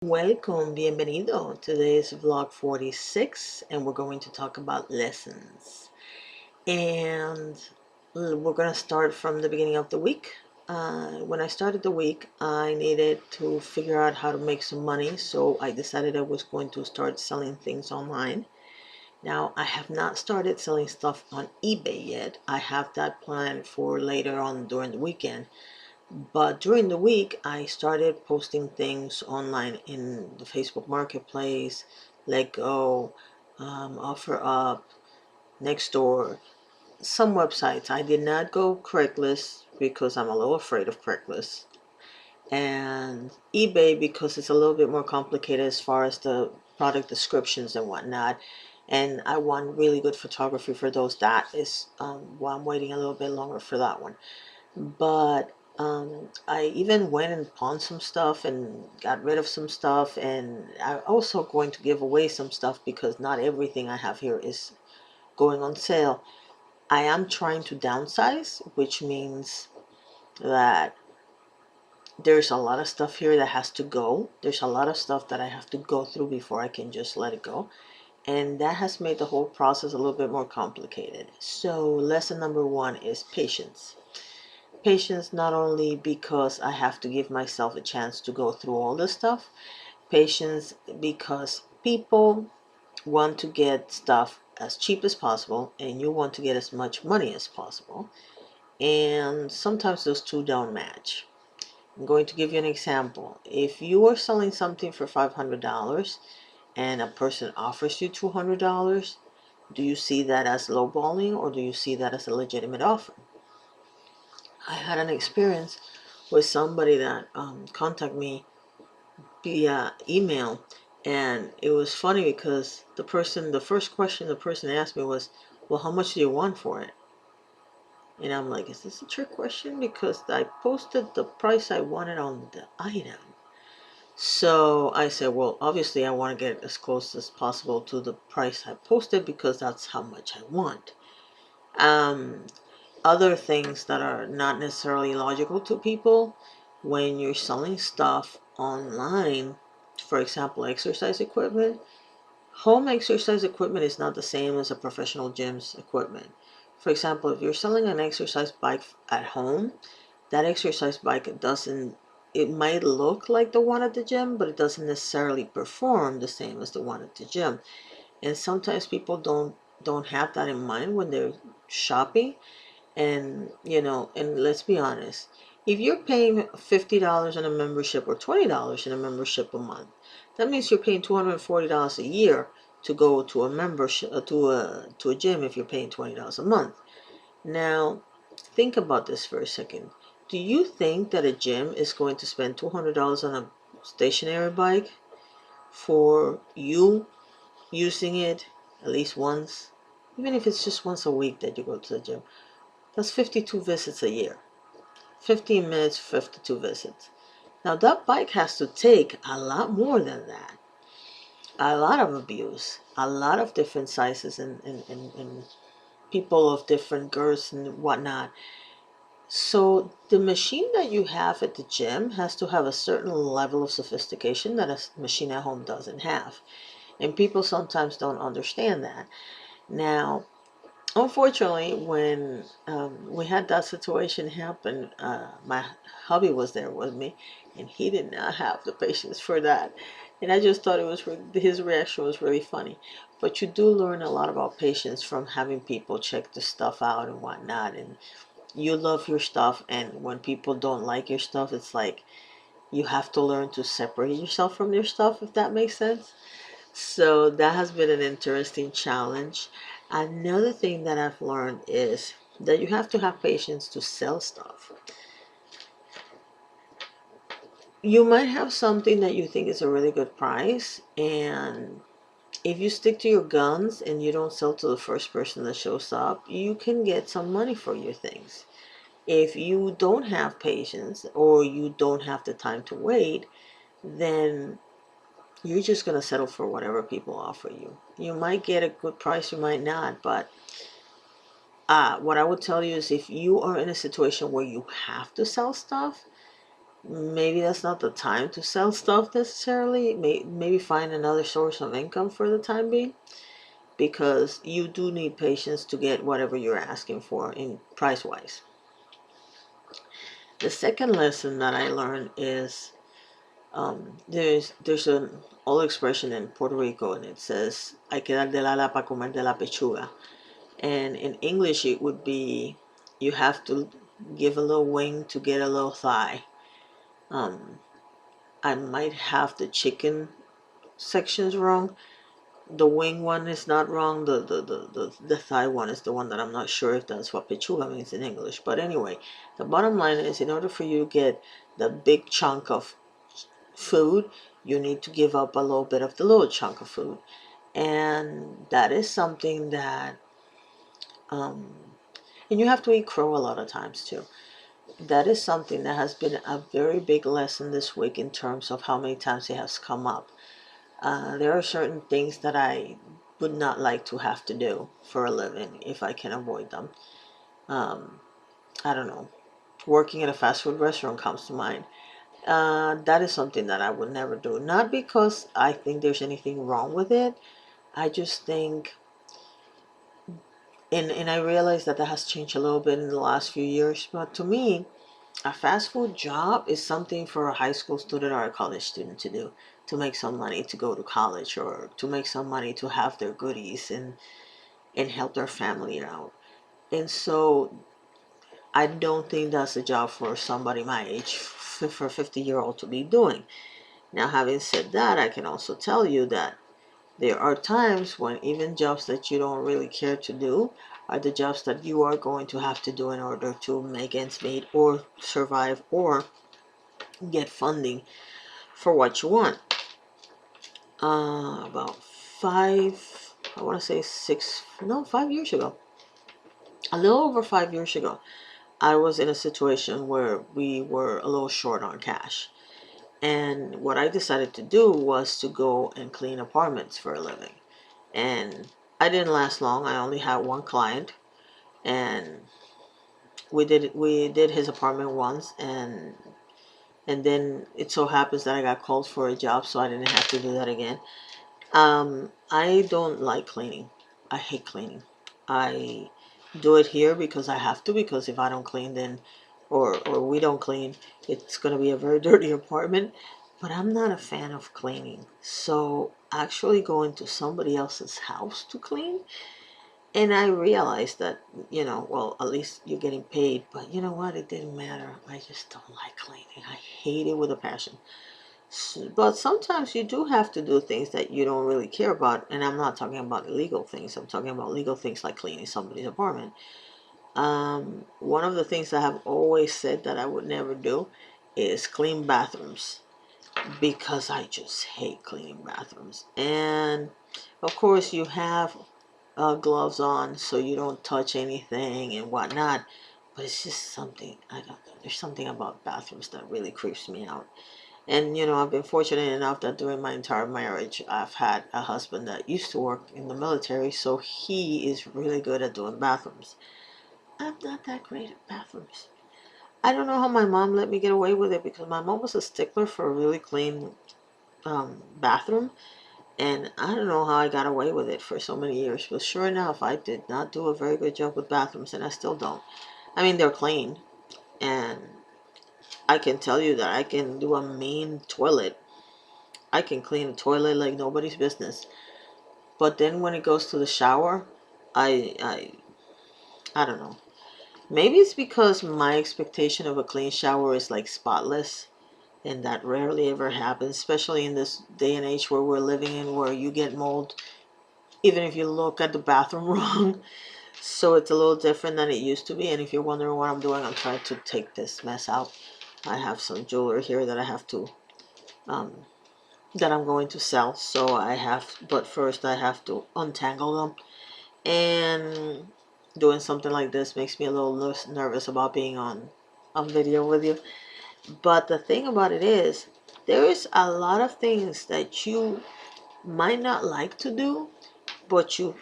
Welcome, bienvenido. Today is vlog 46 and we're going to talk about lessons. And we're going to start from the beginning of the week. When I started the week, I needed to figure out how to make some money, so I decided I was going to start selling things online. Now, I have not started selling stuff on eBay yet. I have that planned for later on during the weekend. But during the week, I started posting things online in the Facebook Marketplace, Letgo, OfferUp, Nextdoor, some websites. I did not go Craigslist because I'm a little afraid of Craigslist, and eBay because it's a little bit more complicated as far as the product descriptions and whatnot. And I want really good photography for those. That is why I'm waiting a little bit longer for that one. But I even went and pawned some stuff and got rid of some stuff, and I'm also going to give away some stuff because not everything I have here is going on sale. I am trying to downsize, which means that there's a lot of stuff here that has to go. There's a lot of stuff that I have to go through before I can just let it go. And that has made the whole process a little bit more complicated. So lesson number one is patience. Patience, not only because I have to give myself a chance to go through all this stuff, patience because people want to get stuff as cheap as possible and you want to get as much money as possible. And sometimes those two don't match. I'm going to give you an example. If you are selling something for $500 and a person offers you $200, do you see that as lowballing or do you see that as a legitimate offer? I had an experience with somebody that contacted me via email, and it was funny because the first question the person asked me was, well, how much do you want for it? And I'm like, is this a trick question? Because I posted the price I wanted on the item. So I said, well, obviously I want to get as close as possible to the price I posted because that's how much I want. Um, Other things that are not necessarily logical to people when you're selling stuff online, for example, exercise equipment. Home exercise equipment is not the same as a professional gym's equipment. For example, if you're selling an exercise bike at home, that exercise bike doesn't, it might look like the one at the gym, but it doesn't necessarily perform the same as the one at the gym. And sometimes people don't have that in mind when they're shopping. And and let's be honest, if you're paying $50 in a membership or $20 in a membership a month, that means you're paying $240 a year to go to a membership, to a gym, if you're paying $20 a month. Now think about this for a second. Do you think that a gym is going to spend $200 on a stationary bike for you using it at least once, even if it's just once a week that you go to the gym? That's 52 visits a year. 15 minutes, 52 visits. Now that bike has to take a lot more than that. A lot of abuse, a lot of different sizes, and people of different girths and whatnot. So the machine that you have at the gym has to have a certain level of sophistication that a machine at home doesn't have. And people sometimes don't understand that. Now, unfortunately, when we had that situation happen, my hubby was there with me, and he did not have the patience for that. And I just thought his reaction was really funny. But you do learn a lot about patience from having people check the stuff out and whatnot. And you love your stuff, and when people don't like your stuff, it's like you have to learn to separate yourself from your stuff, if that makes sense. So that has been an interesting challenge. Another thing that I've learned is that you have to have patience to sell stuff. You might have something that you think is a really good price, and if you stick to your guns and you don't sell to the first person that shows up, you can get some money for your things. If you don't have patience or you don't have the time to wait, then you're just going to settle for whatever people offer you. You might get a good price, you might not, but what I would tell you is if you are in a situation where you have to sell stuff, maybe that's not the time to sell stuff necessarily. Maybe find another source of income for the time being, because you do need patience to get whatever you're asking for in price wise. The second lesson that I learned is there's an old expression in Puerto Rico, and it says "hay que dar del ala para comer de la pechuga," and in English it would be you have to give a little wing to get a little thigh. Um, I might have the chicken sections wrong. The wing one is not wrong. The thigh one is the one that I'm not sure if that's what pechuga means in English. But anyway, the bottom line is, in order for you to get the big chunk of food, you need to give up a little bit of the little chunk of food. And that is something that, um, and you have to eat crow a lot of times too. That is something that has been a very big lesson this week in terms of how many times it has come up. There are certain things that I would not like to have to do for a living if I can avoid them. Um, I don't know. Working at a fast food restaurant comes to mind. That is something that I would never do. Not because I think there's anything wrong with it. I just think, and I realize that has changed a little bit in the last few years. But to me, a fast food job is something for a high school student or a college student to do, to make some money to go to college, or to make some money to have their goodies and help their family out. And so I don't think that's a job for somebody my age, for a 50-year-old to be doing. Now, having said that, I can also tell you that there are times when even jobs that you don't really care to do are the jobs that you are going to have to do in order to make ends meet or survive or get funding for what you want. About I want to say 5 years ago, a little over 5 years ago, I was in a situation where we were a little short on cash. And what I decided to do was to go and clean apartments for a living. And I didn't last long. I only had one client, and we did his apartment once, and then it so happens that I got called for a job, so I didn't have to do that again. I don't like cleaning. I hate cleaning. I do it here because I have to, because if I don't clean, then or we don't clean, it's going to be a very dirty apartment. But I'm not a fan of cleaning. So actually going to somebody else's house to clean, and I realized that, well, at least you're getting paid, but you know what? It didn't matter. I just don't like cleaning. I hate it with a passion. But sometimes you do have to do things that you don't really care about, and I'm not talking about illegal things. I'm talking about legal things like cleaning somebody's apartment. One of the things I have always said that I would never do is clean bathrooms, because I just hate cleaning bathrooms. And of course, you have gloves on so you don't touch anything and whatnot. But it's just something, I don't know. There's something about bathrooms that really creeps me out. And I've been fortunate enough that during my entire marriage, I've had a husband that used to work in the military, so he is really good at doing bathrooms. I'm not that great at bathrooms. I don't know how my mom let me get away with it, because my mom was a stickler for a really clean bathroom, and I don't know how I got away with it for so many years. But sure enough, I did not do a very good job with bathrooms, and I still don't. I mean, they're clean, and I can tell you that I can do a mean toilet. I can clean a toilet like nobody's business. But then when it goes to the shower, I I I don't know. Maybe it's because my expectation of a clean shower is like spotless, and that rarely ever happens, especially in this day and age where we're living in, where you get mold even if you look at the bathroom wrong. So it's a little different than it used to be. And if you're wondering what I'm doing, I'm trying to take this mess out. I have some jewelry here that I have to um, that I'm going to sell. So but first I have to untangle them. And doing something like this makes me a little less nervous about being on video with you. But the thing about it is, there is a lot of things that you might not like to do, but you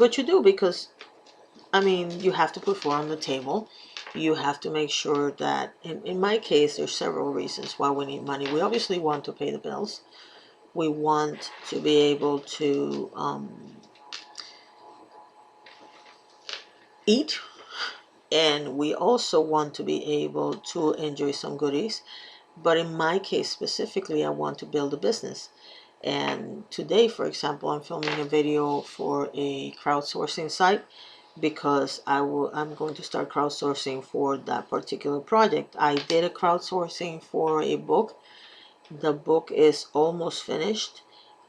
do, because I mean, you have to put food on the table. you have to make sure that, in my case, there's several reasons why we need money. We obviously want to pay the bills. We want to be able to eat, and we also want to be able to enjoy some goodies. But in my case specifically, I want to build a business. And today, for example, I'm filming a video for a crowdsourcing site because I'm going to start crowdsourcing for that particular project. I did a crowdsourcing for a book. The book is almost finished,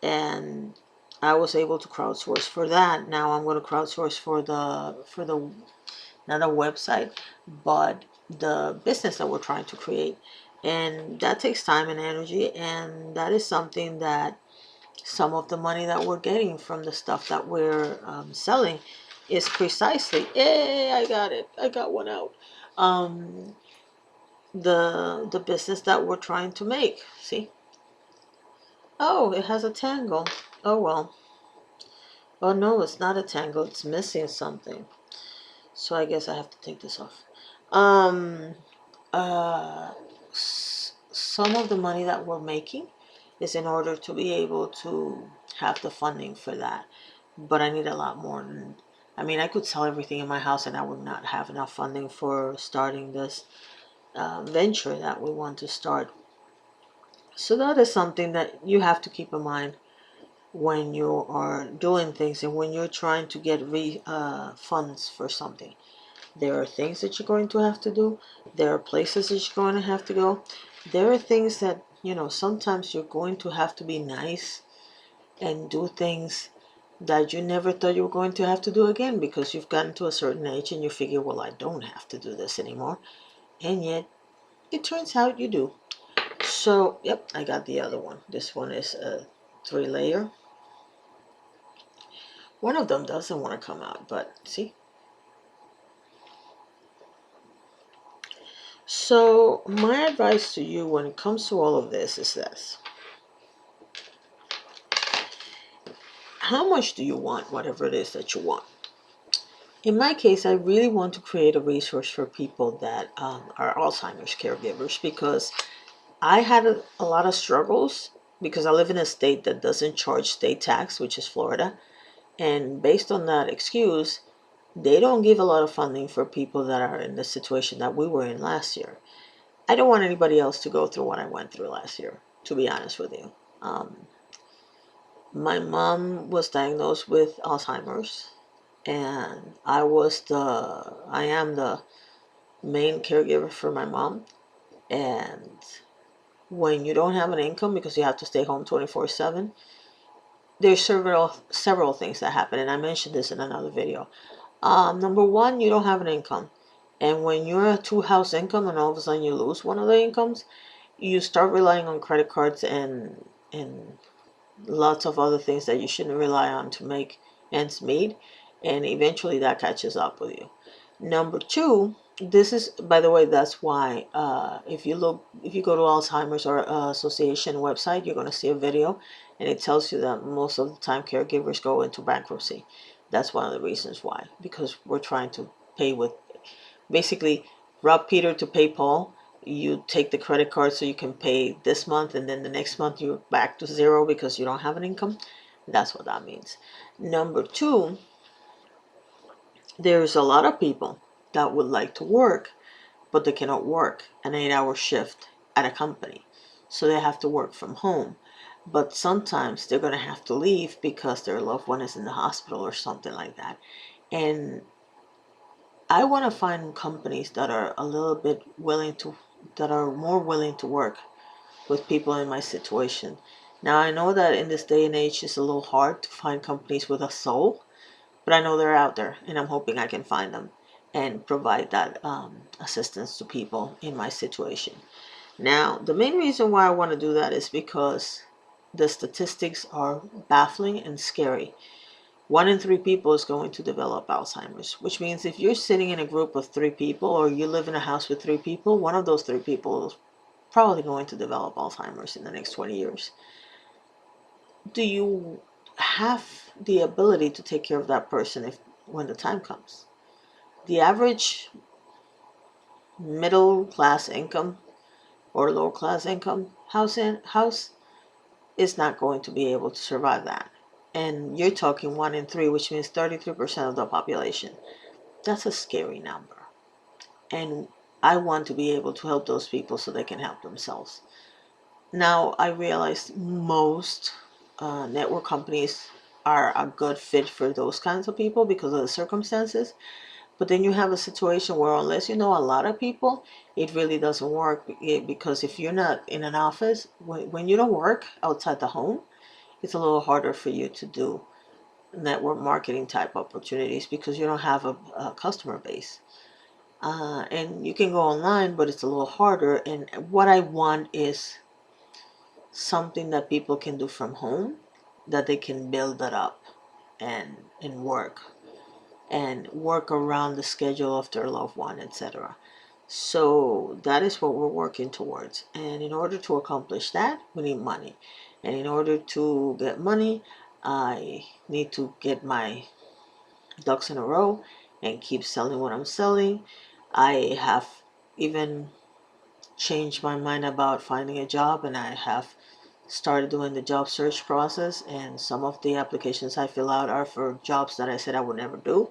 and I was able to crowdsource for that. Now I'm going to crowdsource for the not a website, but the business that we're trying to create. And that takes time and energy, and that is something that some of the money that we're getting from the stuff that we're selling is precisely, hey, I got it, I got one out, the business that we're trying to make. See? Oh, it has a tangle. Oh well. Oh no, it's not a tangle, it's missing something. So I guess I have to take this off. Um, some of the money that we're making is in order to be able to have the funding for that. But I need a lot more. I mean, I could sell everything in my house and I would not have enough funding for starting this venture that we want to start. So that is something that you have to keep in mind when you are doing things and when you're trying to get funds for something. There are things that you're going to have to do. There are places that you're going to have to go. There are things that, sometimes you're going to have to be nice and do things that you never thought you were going to have to do again because you've gotten to a certain age and you figure, well, I don't have to do this anymore. And yet, it turns out you do. So, yep, I got the other one. This one is a 3-layer. One of them doesn't want to come out, but see? So my advice to you when it comes to all of this is this. How much do you want whatever it is that you want? In my case, I really want to create a resource for people that are Alzheimer's caregivers because I had a lot of struggles because I live in a state that doesn't charge state tax, which is Florida. And based on that excuse, they don't give a lot of funding for people that are in the situation that we were in last year. I don't want anybody else to go through what I went through last year, to be honest with you. My mom was diagnosed with Alzheimer's, and I am the main caregiver for my mom. And when you don't have an income because you have to stay home 24/7, there's several things that happen, and I mentioned this in another video. Number one, you don't have an income, and when you're a two-house income, and all of a sudden you lose one of the incomes, you start relying on credit cards and lots of other things that you shouldn't rely on to make ends meet, and eventually that catches up with you. Number two, this is, by the way, that's why if you go to Alzheimer's or Association website, you're going to see a video, and it tells you that most of the time caregivers go into bankruptcy. That's one of the reasons why, because we're trying to pay with, basically, rob Peter to pay Paul. You take the credit card so you can pay this month, and then the next month you're back to zero because you don't have an income. That's what that means. Number two, there's a lot of people that would like to work, but they cannot work an 8-hour shift at a company. So they have to work from home. But sometimes they're going to have to leave because their loved one is in the hospital or something like that. And I want to find companies that are a little bit that are more willing to work with people in my situation. Now, I know that in this day and age, it's a little hard to find companies with a soul, but I know they're out there, and I'm hoping I can find them and provide that assistance to people in my situation. Now, the main reason why I want to do that is because the statistics are baffling and scary. 1 in 3 people is going to develop Alzheimer's, which means if you're sitting in a group of 3 people or you live in a house with 3 people, one of those 3 people is probably going to develop Alzheimer's in the next 20 years. Do you have the ability to take care of that person when the time comes? The average middle class income or low class income house is not going to be able to survive that. And you're talking 1 in 3, which means 33% of the population. That's a scary number. And I want to be able to help those people so they can help themselves. Now, I realize most network companies are a good fit for those kinds of people because of the circumstances. But then you have a situation where, unless you know a lot of people, it really doesn't work. Because if you're not in an office, when you don't work outside the home, it's a little harder for you to do network marketing type opportunities because you don't have a customer base. And you can go online, but it's a little harder. And what I want is something that people can do from home, that they can build that up and work around the schedule of their loved one, etc. So that is what we're working towards. And in order to accomplish that, we need money. And in order to get money, I need to get my ducks in a row and keep selling what I'm selling. I have even changed my mind about finding a job, and I have started doing the job search process. And some of the applications I fill out are for jobs that I said I would never do,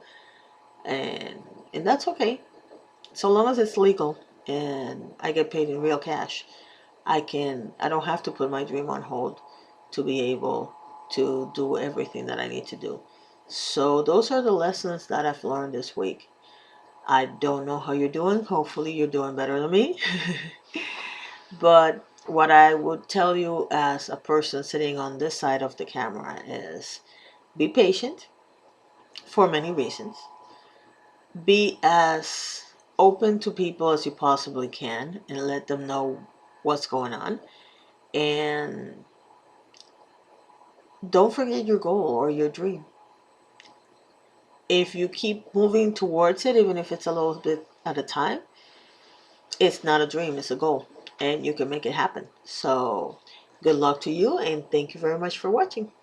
and that's okay, so long as it's legal and I get paid in real cash. I don't have to put my dream on hold to be able to do everything that I need to do. So those are the lessons that I've learned this week. I don't know how you're doing. Hopefully you're doing better than me. But what I would tell you as a person sitting on this side of the camera is be patient for many reasons. Be as open to people as you possibly can and let them know what's going on. And don't forget your goal or your dream. If you keep moving towards it, even if it's a little bit at a time, it's not a dream, it's a goal. And you can make it happen. So good luck to you, and thank you very much for watching.